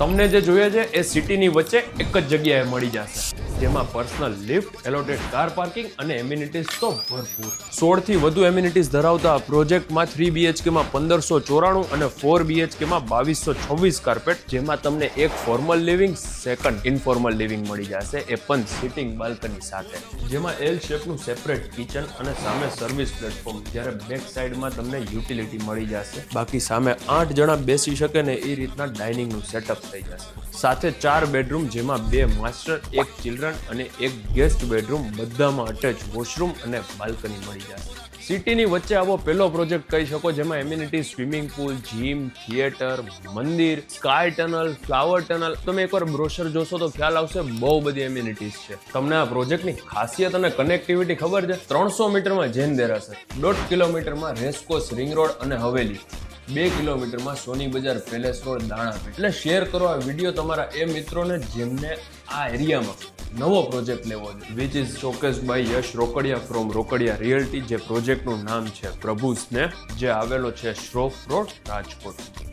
તમને જે જોઈએ છે એ સિટીની વચ્ચે એક જ જગ્યાએ મળી જશે, જેમાં personal lift, allotted car parking અને એમિનિટીઝ તો ભરપૂર. 16 થી વધુ એમિનિટીઝ ધરાવતા આ પ્રોજેક્ટમાં 3 BHK માં 1594 અને 4 BHK માં 2226 કાર્પેટ, જેમાં તમને એક formal living, second informal living મળી જશે, એ પણ સિટિંગ બાલ્કની સાથે, જેમાં એલ શેપનું સેપરેટ કિચન અને સામે સર્વિસ પ્લેટફોર્મ, જ્યારે બેક સાઈડમાં તમને યુટિલિટી મળી જશે. બાકી સામે 8 જણા બેસી શકે ને એ રીતના ડાઇનિંગનું સેટઅપ થઈ જશે. સાથે 4 બેડરૂમ, જેમાં 2 માસ્ટર, 1 ચિલ્ડ્રન અને 1 ગેસ્ટ બેડરૂમ, બધામાં અટેચ વોશરૂમ અને બાલ્કની મળી જશે. સિટીની વચ્ચે આવો પહેલો પ્રોજેક્ટ કહી શકો, જેમાં amenity, swimming pool, gym, theatre, મંદિર, સ્કાય ટનલ, ફ્લાવર ટનલ. તમે એકવાર બ્રોશર જોશો તો ખ્યાલ આવશે, બહુ બધી એમ્યુનિટીઝ છે. તમને આ પ્રોજેક્ટની ખાસિયત અને કનેક્ટિવિટી ખબર છે? 300 મીટરમાં જૈન દેરાસર, 1.5 કિલોમીટરમાં રેસકોર્સ રિંગ રોડ અને હવેલી, 2 કિલોમીટરમાં સોની બજાર પેલેસ રોડ દાણાપેટ. એટલે શેર કરો આ વિડીયો તમારા એ મિત્રોને જેમને આ એરિયામાં નવો પ્રોજેક્ટ લેવો છે, which is showcased by Yash Rokadiya from Rokadiya realty, જે પ્રોજેક્ટનું નામ છે પ્રભુ સ્નેહ, જે આવેલો છે શ્રોફ રોડ, રાજકોટ.